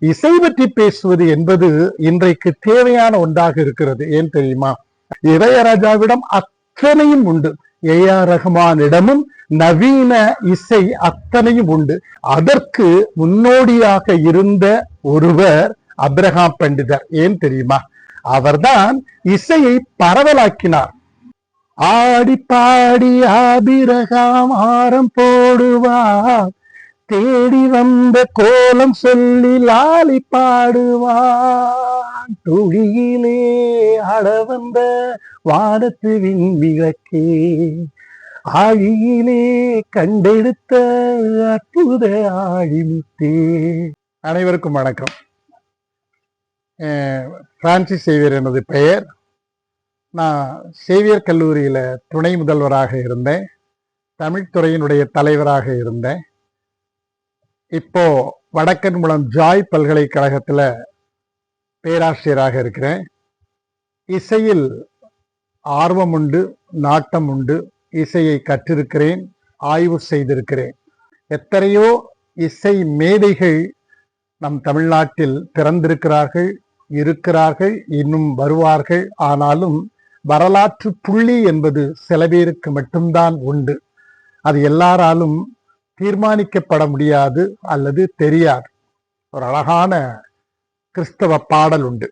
இசை பற்றி பேசுவது என்பது இன்றைக்கு தேவையான ஒன்றாக இருக்கிறது. ஏன் தெரியுமா? இளையராஜாவிடம் அத்தனையும் உண்டு, ஏ.ஆர். ரஹ்மானிடமும் நவீன இசை அத்தனையும் உண்டு. அதற்கு முன்னோடியாக இருந்த ஒருவர் அப்ரஹாம் பண்டிதர். ஏன் தெரியுமா? அவர்தான் இசையை பரவலாக்கினார். ஆடி பாடி ஆபிரகாம் ஆரம் போடுவார், தேடி வந்த கோலம் சொல்லி லாலி பாடுவான், துளியிலே ஆட வந்த வானத்து விண்விளக்கே, ஆழியிலே கண்டெடுத்த அற்புத ஆழிமுத்தே. அனைவருக்கும் வணக்கம். பிரான்சிஸ் சேவியர் எனது பெயர். நான் சேவியர் கல்லூரியில துணை முதல்வராக இருந்தேன், தமிழ்துறையினுடைய தலைவராக இருந்தேன். இப்போ வடக்கன்குளம் ஜாய் பல்கலைக்கழகத்துல பேராசிரியராக இருக்கிறேன். இசையில் ஆர்வம் உண்டு, நாட்டம் உண்டு. இசையை கற்றிருக்கிறேன், ஆய்வு செய்திருக்கிறேன். எத்தனையோ இசை மேதைகள் நம் தமிழ்நாட்டில் பிறந்திருக்கிறார்கள், இருக்கிறார்கள், இன்னும் வருவார்கள். ஆனாலும் வரலாற்று புள்ளி என்பது சில பேருக்கு மட்டும்தான் உண்டு. அது எல்லாராலும் தீர்மானிக்கப்பட முடியாது அல்லது தெரியாது. ஒரு அழகான கிறிஸ்தவ பாடல் உண்டு.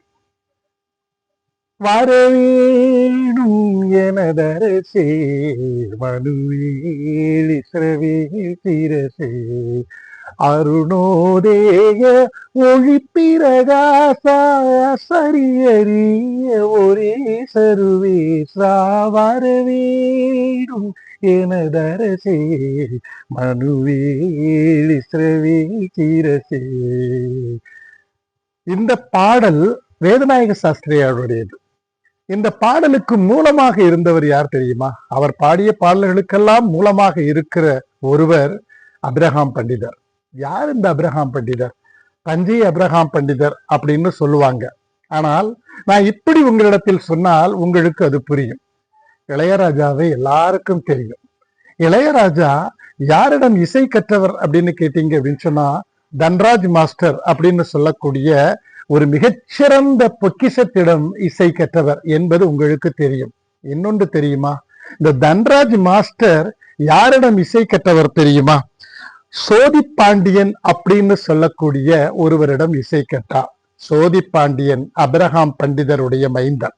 வரவேணும் எனதரசே, மனுவேல் இஸ்ரவேல் சிரசே, அருணோதேய ஒளி பிரகாசா, சரியறிய ஒரே சருவேசா, வரவேணும் எனதரசே, மனுவேல் இஸ்ரவேல் சிரசே. இந்த பாடல் வேதநாயக சாஸ்திரியாருடையது. இந்த பாடலுக்கு மூலமாக இருந்தவர் யார் தெரியுமா? அவர் பாடிய பாடல்களுக்கெல்லாம் மூலமாக இருக்கிற ஒருவர் அப்ரஹாம் பண்டிதர். யார் இந்த அப்ரஹாம் பண்டிதர்? தஞ்சை அப்ரஹாம் பண்டிதர் அப்படின்னு சொல்லுவாங்க. ஆனால் நான் இப்படி உங்களிடத்தில் சொன்னால் உங்களுக்கு அது புரியும். இளையராஜாவை எல்லாருக்கும் தெரியும். இளையராஜா யாரிடம் இசை கற்றவர் அப்படின்னு கேட்டீங்க அப்படின்னு சொன்னா, தன்ராஜ் மாஸ்டர் அப்படின்னு சொல்லக்கூடிய ஒரு மிகச்சிறந்த பொக்கிஷத்திடம் இசை கற்றவர் என்பது உங்களுக்கு தெரியும். இன்னொன்று தெரியுமா? இந்த தன்ராஜ் மாஸ்டர் யாரிடம் இசை கற்றவர் தெரியுமா? சோதி பாண்டியன் அப்படின்னு சொல்லக்கூடிய ஒருவரிடம் இசை கற்றார். சோதி பாண்டியன் அப்ரஹாம் பண்டிதருடைய மைந்தன்.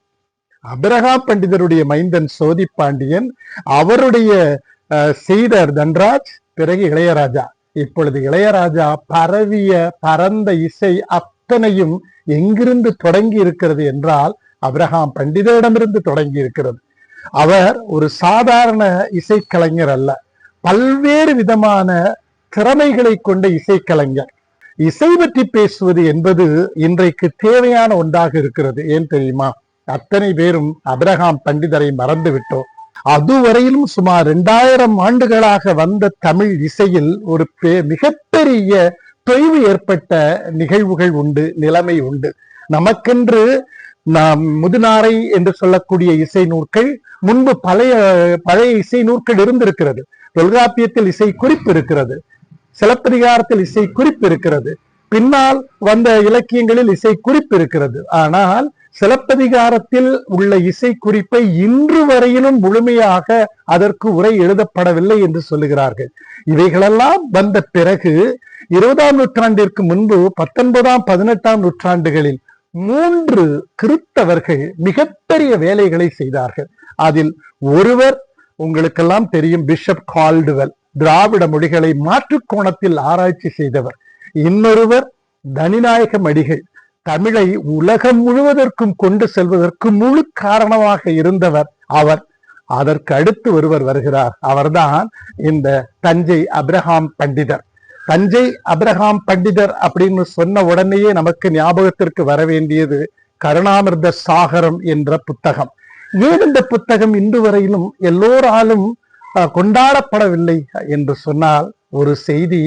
அப்ரஹாம் பண்டிதருடைய மைந்தன் சோதி பாண்டியன். அவருடைய செய்தர் தன்ராஜ், பிறகு இளையராஜா. இப்பொழுது இளையராஜா பரந்த இசை அத்தனையும் எங்கிருந்து தொடங்கி இருக்கிறது என்றால் அப்ரஹாம் பண்டிதரிடமிருந்து தொடங்கி இருக்கிறது. அவர் ஒரு சாதாரண இசைக்கலைஞர் அல்ல, பல்வேறு விதமான திறமைகளை கொண்ட இசைக்கலைஞர். இசை பற்றி பேசுவது என்பது இன்றைக்கு தேவையான ஒன்றாக இருக்கிறது. ஏன் தெரியுமா? அத்தனை பேரும் அப்ரஹாம் பண்டிதரை மறந்து விட்டோம். அதுவரையிலும் சுமார் 2000 ஆண்டுகளாக வந்த தமிழ் இசையில் ஒரு மிகப்பெரிய தொய்வு ஏற்பட்ட நிகழ்வுகள் உண்டு, நிலைமை உண்டு. நமக்கென்று நாம் முதுநாரை என்று சொல்லக்கூடிய இசை நூற்கள், முன்பு பழைய இசை நூற்கள் இருந்திருக்கிறது. தொல்காப்பியத்தில் இசை குறிப்பு இருக்கிறது, சிலப்பதிகாரத்தில் இசை குறிப்பு இருக்கிறது, பின்னால் வந்த இலக்கியங்களில் இசை குறிப்பு இருக்கிறது. ஆனால் சிலப்பதிகாரத்தில் உள்ள இசை குறிப்பை இன்று வரையிலும் முழுமையாக அதற்கு உரை எழுதப்படவில்லை என்று சொல்லுகிறார்கள். இவைகளெல்லாம் வந்த பிறகு 20ஆம் நூற்றாண்டிற்கு முன்பு 19ஆம் 18ஆம் நூற்றாண்டுகளில் 3 கிறித்தவர்கள் மிகப்பெரிய வேலைகளை செய்தார்கள். அதில் ஒருவர் உங்களுக்கெல்லாம் தெரியும், பிஷப் கால்டுவெல், திராவிட மொழிகளை மாற்று கோணத்தில் ஆராய்ச்சி செய்தவர். இன்னொருவர் தனிநாயகம் அடிகள், தமிழை உலகம் முழுவதற்கும் கொண்டு செல்வதற்கு முழு காரணமாக இருந்தவர் அவர். அதற்கு அடுத்து ஒருவர் வருகிறார். அவர்தான் இந்த தஞ்சை அப்ரஹாம் பண்டிதர். தஞ்சை அப்ரஹாம் பண்டிதர் அப்படின்னு சொன்ன உடனேயே நமக்கு ஞாபகத்திற்கு வர வேண்டியது கருணாமிர்த சாகரம் என்ற புத்தகம். ஏன் இந்த புத்தகம் இன்று வரையிலும் எல்லோராலும் கொண்டாடப்படவில்லை என்று சொன்னால் ஒரு செய்தி,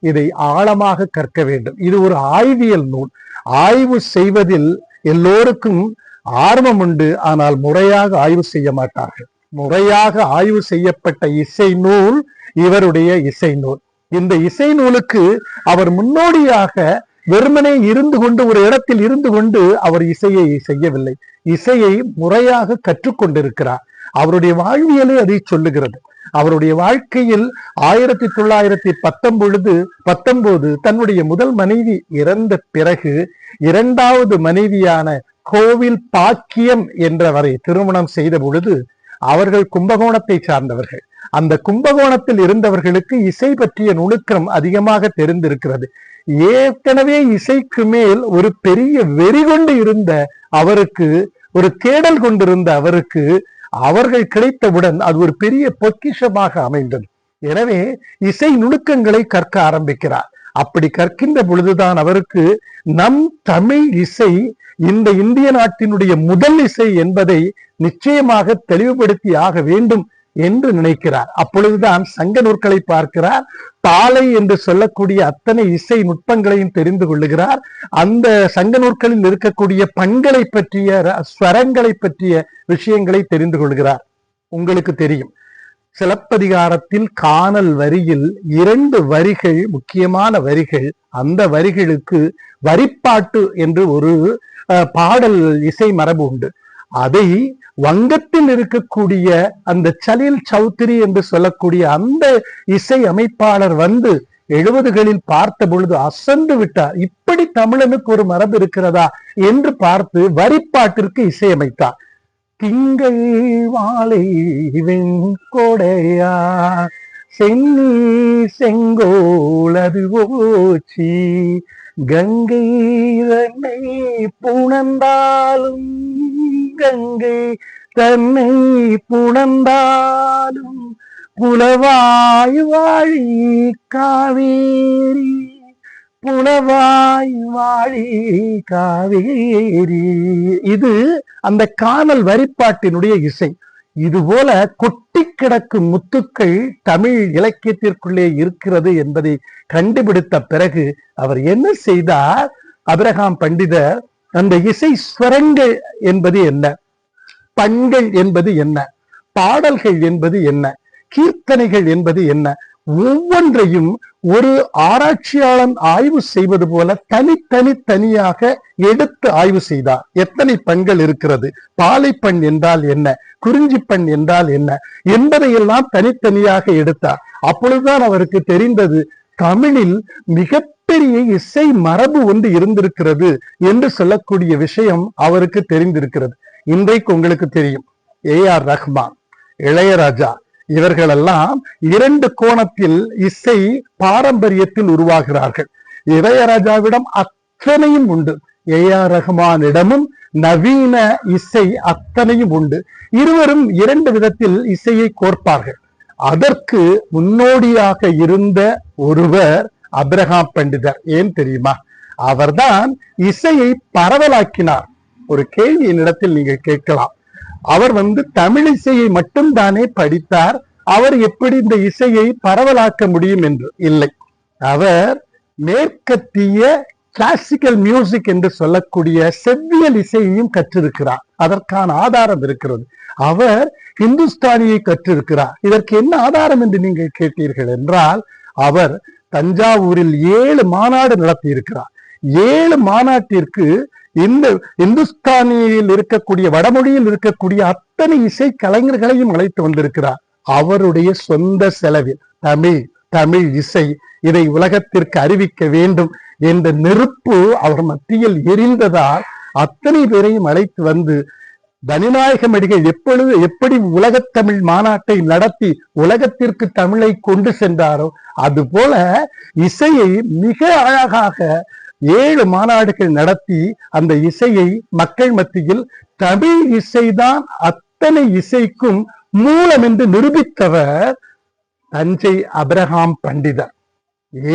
இதை ஆழமாக கற்க வேண்டும். இது ஒரு ஆய்வியல் நூல். ஆய்வு செய்வதில் எல்லோருக்கும் ஆர்வம் உண்டு, ஆனால் முறையாக ஆய்வு செய்ய மாட்டார்கள். முறையாக ஆய்வு செய்யப்பட்ட இசை நூல் இவருடைய இசை நூல். இந்த இசை நூலுக்கு அவர் முன்னோடியாக வெறுமனே இருந்து கொண்டு ஒரு இடத்தில் இருந்து கொண்டு அவர் இசையை செய்யவில்லை. இசையை முறையாக கற்றுக்கொண்டிருக்கிறார். அவருடைய வாழ்வியலே அதை சொல்லுகிறது. அவருடைய வாழ்க்கையில் 1919 தன்னுடைய முதல் மனைவி இறந்த பிறகு இரண்டாவது மனைவியான கோவில் பாக்கியம் என்றவரை திருமணம் செய்த பொழுது அவர்கள் கும்பகோணத்தை சார்ந்தவர்கள். அந்த கும்பகோணத்தில் இருந்தவர்களுக்கு இசை பற்றிய நுணுக்கம் அதிகமாக தெரிந்திருக்கிறது. ஏற்கனவே இசைக்கு மேல் ஒரு பெரிய வெறி கொண்டு இருந்த அவருக்கு, ஒரு தேடல் கொண்டிருந்த அவருக்கு, அவர்கள் கிடைத்தவுடன் அது ஒரு பெரிய பொக்கிஷமாக அமைந்தது. எனவே இசை நுணுக்கங்களை கற்க ஆரம்பிக்கிறார். அப்படி கற்கின்ற பொழுதுதான் அவருக்கு நம் தமிழ் இசை இந்த இந்திய நாட்டினுடைய முதல் இசை என்பதை நிச்சயமாக தெளிவுபடுத்தி ஆக வேண்டும் என்று நினைக்கிறார். அப்பொழுதுதான் சங்க நூற்களை பார்க்கிறார். பாலை என்று சொல்லக்கூடிய அத்தனை இசை நுட்பங்களையும் தெரிந்து கொள்ளுகிறார். அந்த சங்க நூற்களில் இருக்கக்கூடிய பண்களை பற்றிய, ஸ்வரங்களை பற்றிய விஷயங்களை தெரிந்து கொள்கிறார். உங்களுக்கு தெரியும், சிலப்பதிகாரத்தில் காணல் வரியில் 2 வரிகள் முக்கியமான வரிகள். அந்த வரிகளுக்கு வரிப்பாட்டு என்று ஒரு பாடல் இசை மரபு உண்டு. அதை வங்கத்தில் இருக்கக்கூடிய அந்த சலீல் சௌத்ரி என்று சொல்லக்கூடிய அந்த இசை அமைப்பாளர் வந்து 70களில் பார்த்த பொழுது அசந்து விட்டார். இப்படி தமிழனுக்கு ஒரு மரபு இருக்கிறதா என்று பார்த்து வரிப்பாட்டிற்கு இசையமைத்தார். திங்கள் வாழை வெண்கொடையா சென்னி செங்கோலது ஓச்சி கங்கை தன்னை புணர்ந்தாலும் கங்கை தன்னை புணர்ந்தாலும் புலவாய் வாழி காவேரி புலவாய் வாழி காவேரி. இது அந்த காணல் வரிப்பாட்டினுடைய இசை. இதுபோல கொட்டி கிடக்கும் முத்துக்கள் தமிழ் இலக்கியத்திற்குள்ளே இருக்கிறது என்பதை கண்டுபிடித்த பிறகு அவர் என்ன செய்தார்? அபிரகாம் பண்டிதர் அந்த இசை ஸ்வரங்கள் என்பது என்ன, பண்கள் என்பது என்ன, பாடல்கள் என்பது என்ன, கீர்த்தனைகள் என்பது என்ன, ஒவ்வொன்றையும் ஒரு ஆராய்ச்சியாளன் ஆய்வு செய்வது போல தனியாக எடுத்து ஆய்வு செய்தார். எத்தனை பண்கள் இருக்கிறது, பாலை பண் என்றால் என்ன, குறிஞ்சி பண் என்றால் என்ன என்பதையெல்லாம் தனித்தனியாக எடுத்தார். அப்பொழுதுதான் அவருக்கு தெரிந்தது, தமிழில் மிகப்பெரிய இசை மரபு ஒன்று இருந்திருக்கிறது என்று சொல்லக்கூடிய விஷயம் அவருக்கு தெரிந்திருக்கிறது. இன்றைக்கு உங்களுக்கு தெரியும், AR ரஹ்மான், இளையராஜா இவர்களெல்லாம் 2 கோணத்தில் இசை பாரம்பரியத்தில் உருவாகிறார்கள். இளையராஜாவிடம் அத்தனையும் உண்டு, AR ரஹ்மானிடமும் நவீன இசை அத்தனையும் உண்டு. இருவரும் 2 விதத்தில் இசையை கோர்ப்பார்கள். அதற்கு முன்னோடியாக இருந்த ஒருவர் அபிரகாம் பண்டிதர். ஏன் தெரியுமா? அவர்தான் இசையை பரவலாக்கினார். ஒரு கேள்வி என்னிடத்தில் நீங்கள் கேட்கலாம். அவர் தமிழ் இசையை மட்டும் தானே படித்தார், அவர் எப்படி இந்த இசையை பரவலாக்க முடியும் என்று? இல்லை, அவர் மேற்கத்திய கிளாசிக்கல் மியூசிக் என்று சொல்லக்கூடிய செவ்வியல் இசையையும் கற்றிருக்கிறார். அதற்கான ஆதாரம் இருக்கிறது. அவர் இந்துஸ்தானியை கற்றிருக்கிறார். இதற்கு என்ன ஆதாரம் என்று நீங்கள் கேட்டீர்கள் என்றால், அவர் தஞ்சாவூரில் 7 மாநாடு நடத்தி இருக்கிறார். 7 மாநாட்டிற்கு இந்த இந்துஸ்தானியில் இருக்கக்கூடிய, வடமொழியில் இருக்கக்கூடிய அத்தனை இசை கலைஞர்களையும் அழைத்து வந்திருக்கிறார். அவருடைய சொந்த செலவில் தமிழ் இசை, இதை உலகத்திற்கு அறிவிக்க வேண்டும் என்ற நெருப்பு அவர் மத்தியில் எரிந்ததால் அத்தனை பேரையும் அழைத்து வந்து தனிநாயகம் அடிகள் எப்படி உலகத்தமிழ் மாநாட்டை நடத்தி உலகத்திற்கு தமிழை கொண்டு சென்றாரோ அதுபோல இசையை மிக அழகாக 7 மாநாடுகள் நடத்தி அந்த இசையை மக்கள் மத்தியில் தமிழ் இசைதான் அத்தனை இசைக்கும் மூலம் என்று நிரூபித்தவர் தஞ்சை அபிரகாம் பண்டிதர்.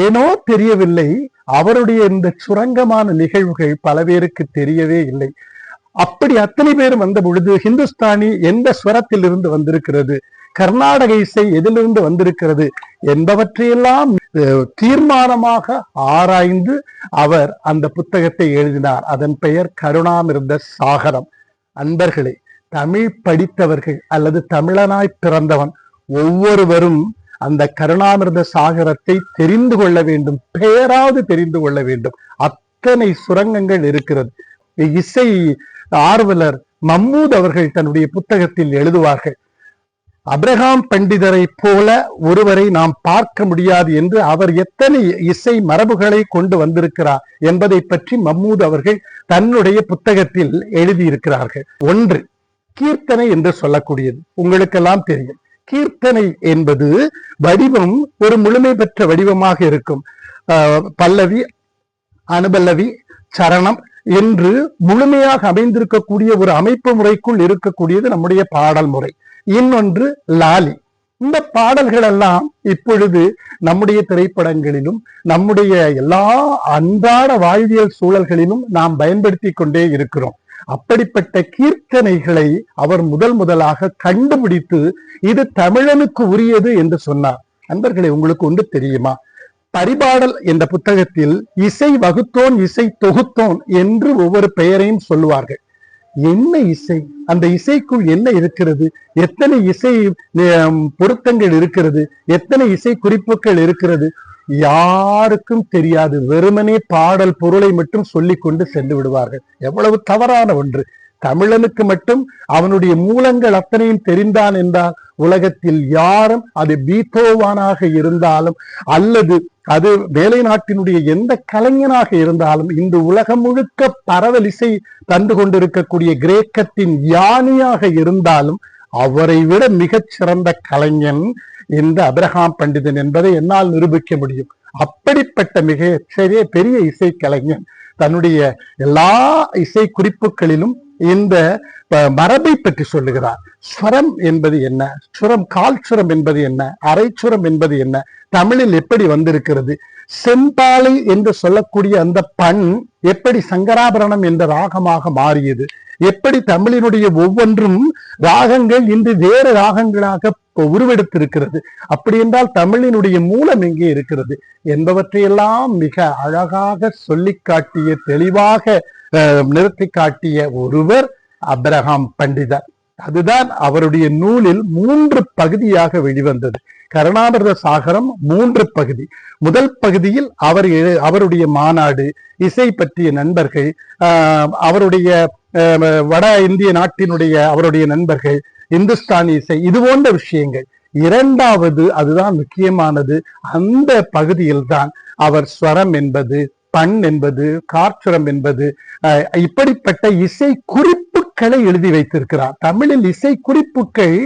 ஏனோ தெரியவில்லை, அவருடைய இந்த சுரங்கமான நிகழ்வுகள் பல பேருக்கு தெரியவே இல்லை. அப்படி அத்தனை பேரும் வந்த பொழுது ஹிந்துஸ்தானி எந்த ஸ்வரத்தில் இருந்து வந்திருக்கிறது, கர்நாடக இசை எதிலிருந்து வந்திருக்கிறது என்பவற்றையெல்லாம் தீர்மானமாக ஆராய்ந்து அவர் அந்த புத்தகத்தை எழுதினார். அதன் பெயர் கருணாமிர்த சாகரம். அன்பர்களே, தமிழ் படித்தவர்கள் அல்லது தமிழனாய் பிறந்தவன் ஒவ்வொருவரும் அந்த கருணாமிர்த சாகரத்தை தெரிந்து கொள்ள வேண்டும், பெயராவது தெரிந்து கொள்ள வேண்டும். எத்தனை சுரங்கங்கள் இருக்கிறது. இசை ஆர்வலர் மம்மூத் அவர்கள் தன்னுடைய புத்தகத்தில் எழுதுவார்கள், அப்ரஹாம் பண்டிதரை போல ஒருவரை நாம் பார்க்க முடியாது என்று. அவர் எத்தனை இசை மரபுகளை கொண்டு வந்திருக்கிறார் என்பதை பற்றி மம்மூத் அவர்கள் தன்னுடைய புத்தகத்தில் எழுதியிருக்கிறார்கள். ஒன்று கீர்த்தனை என்று சொல்லக்கூடியது. உங்களுக்கெல்லாம் தெரியும், கீர்த்தனை என்பது வடிவம் ஒரு முழுமை பெற்ற வடிவமாக இருக்கும். பல்லவி, அனுபல்லவி, சரணம் என்று முழுமையாக அமைந்திருக்கக்கூடிய ஒரு அமைப்பு முறைக்குள் இருக்கக்கூடியது நம்முடைய பாடல் முறை. இன்னொன்று லாலி. இந்த பாடல்கள் எல்லாம் இப்பொழுது நம்முடைய திரைப்படங்களிலும் நம்முடைய எல்லா அன்றாட வாழ்வியல் சூழல்களிலும் நாம் பயன்படுத்தி கொண்டே இருக்கிறோம். அப்படிப்பட்ட கீர்த்தனைகளை அவர் முதலாக கண்டுபிடித்து இது தமிழனுக்கு உரியது என்று சொன்னார். நண்பர்களே, உங்களுக்கு ஒன்று தெரியுமா? பரிபாடல் என்ற புத்தகத்தில் இசை வகுத்தோன், இசை தொகுத்தோன் என்று ஒவ்வொரு பெயரையும் சொல்லுவார்கள். என்ன இசை, அந்த இசைக்குள் என்ன இருக்கிறது, எத்தனை இசை பொருத்தங்கள் இருக்கிறது, எத்தனை இசை குறிப்புகள் இருக்கிறது, யாருக்கும் தெரியாது. வெறுமனே பாடல் பொருளை மட்டும் சொல்லிக் கொண்டு சென்று விடுவார்கள். எவ்வளவு தவறான ஒன்று. தமிழனுக்கு மட்டும் அவனுடைய மூலங்கள் அத்தனையும் தெரிந்தான் என்றால் உலகத்தில் யாரும், அது பீத்தோவானாக இருந்தாலும் அல்லது அது வேலை நாட்டினுடைய எந்த கலைஞனாக இருந்தாலும், இந்த உலகம் முழுக்க பரவல் இசை தந்து கொண்டிருக்கக்கூடிய கிரேக்கத்தின் யானியாக இருந்தாலும் அவரை விட மிகச் சிறந்த கலைஞன் இந்த அப்ரஹாம் பண்டிதன் என்பதை என்னால் நிரூபிக்க முடியும். அப்படிப்பட்ட மிக பெரிய இசை கலைஞன் தன்னுடைய எல்லா இசை குறிப்புகளிலும் இந்த மரபை பற்றி சொல்லுகிறார். ஸ்வரம் என்பது என்ன, சுரம், கால் சுரம் என்பது என்ன, அரைச்சுரம் என்பது என்ன, தமிழில் எப்படி வந்திருக்கிறது, செம்பாலை என்று சொல்லக்கூடிய அந்த பண் எப்படி சங்கராபரணம் என்ற ராகமாக மாறியது, எப்படி தமிழினுடைய ஒவ்வொன்றும் ராகங்கள் இன்று வேறு ராகங்களாக உருவெடுத்திருக்கிறது, அப்படி என்றால் தமிழினுடைய மூலம் எங்கே இருக்கிறது என்பவற்றையெல்லாம் மிக அழகாக சொல்லி காட்டிய, தெளிவாக நிறுத்தி காட்டிய ஒருவர் அப்ரஹாம் பண்டிதர். அதுதான் அவருடைய நூலில் 3 பகுதியாக வெளிவந்தது. கருணாமிர்த சாகரம் 3 பகுதி. முதல் பகுதியில் அவருடைய மாநாடு, இசை பற்றிய நண்பர்கள், அவருடைய வட இந்திய நாட்டினுடைய அவருடைய நண்பர்கள், இந்துஸ்தானி இசை, இது போன்ற விஷயங்கள். இரண்டாவது, அதுதான் முக்கியமானது, அந்த பகுதியில் தான் அவர் ஸ்வரம் என்பது, பண் என்பது, காற்றுரம் என்பது, இப்படிப்பட்ட இசை குறிப்புகளை எழுதி வைத்திருக்கிறார். தமிழில் இசை குறிப்புகள்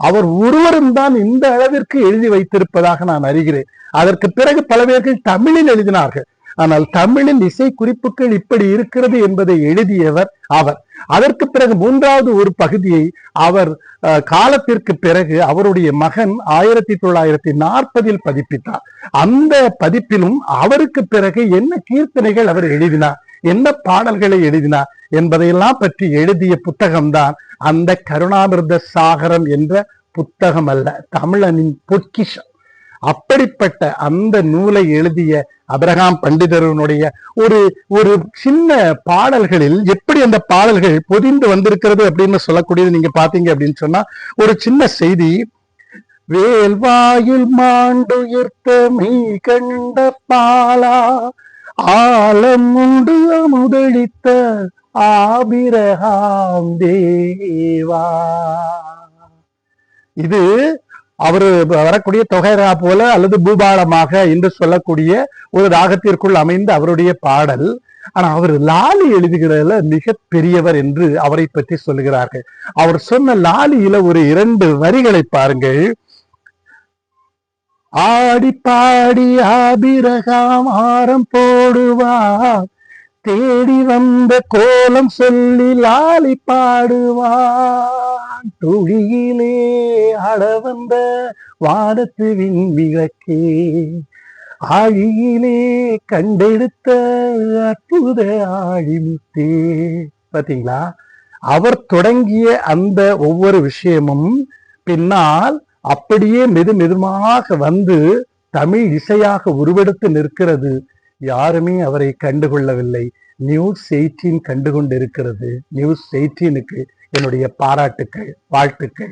அவர் ஒருவரும் தான் இந்த அளவிற்கு எழுதி வைத்திருப்பதாக நான் அறிகிறேன். அதற்கு பிறகு பல பேர்கள் தமிழில் எழுதினார்கள். ஆனால் தமிழில் இசை குறிப்புகள் இப்படி இருக்கிறது என்பதை எழுதியவர் அவர். அதற்கு பிறகு 3வது ஒரு பகுதியை அவர் காலத்திற்கு பிறகு அவருடைய மகன் 1940 பதிப்பித்தார். அந்த பதிப்பிலும் அவருக்கு பிறகு என்ன கீர்த்தனைகள் அவர் எழுதினார், என்ன பாடல்களை எழுதினார் என்பதையெல்லாம் பற்றி எழுதிய புத்தகம்தான் அந்த கருணாமிர்த சாகரம் என்ற புத்தகம் அல்ல, தமிழனின் பொக்கிஷம். அப்படிப்பட்ட அந்த நூலை எழுதிய அப்ரஹாம் பண்டிதருடைய ஒரு சின்ன பாடல்களில் எப்படி அந்த பாடல்கள் பொதிந்து வந்திருக்கிறது அப்படின்னு சொல்லக்கூடியது நீங்க பாத்தீங்க அப்படின்னு சொன்னா, ஒரு சின்ன செய்தி. வேல்வாயில் மாண்டுயிர்த்த மெய் கண்ட பாலா, ஆலம் உண்டு முதலித்த ஆபிரகாம் தேவா. இது அவரு வரக்கூடிய தொகைரா போல அல்லது பூபாலமாக என்று சொல்லக்கூடிய ஒரு ராகத்திற்குள் அமைந்த அவருடைய பாடல். ஆனா அவர் லாலி எழுதுகிறதுல மிக பெரியவர் என்று அவரை பற்றி சொல்லுகிறார்கள். அவர் சொன்ன லாலியில ஒரு 2 வரிகளை பாருங்கள். ஆடி பாடி ஆபிரகாம் ஆரம் போடுவார், தேடி வந்த கோலம் சொல்லி லாலி பாடுவான், துளியிலே ஆட வந்த வானத்து விண்விளக்கே, ஆழியிலே கண்டெடுத்த அற்புத ஆழிமுத்தே. பாத்தீங்களா, அவர் தொடங்கிய அந்த ஒவ்வொரு விஷயமும் பின்னால் அப்படியே மெதுமாக வந்து தமிழ் இசையாக உருவெடுத்து நிற்கிறது. யாருமே அவரை கண்டுகொள்ளவில்லை. நியூஸ் 18 கண்டுகொண்டிருக்கிறது. நியூஸ் 18க்கு என்னுடைய பாராட்டுக்கள், வாழ்த்துக்கள்.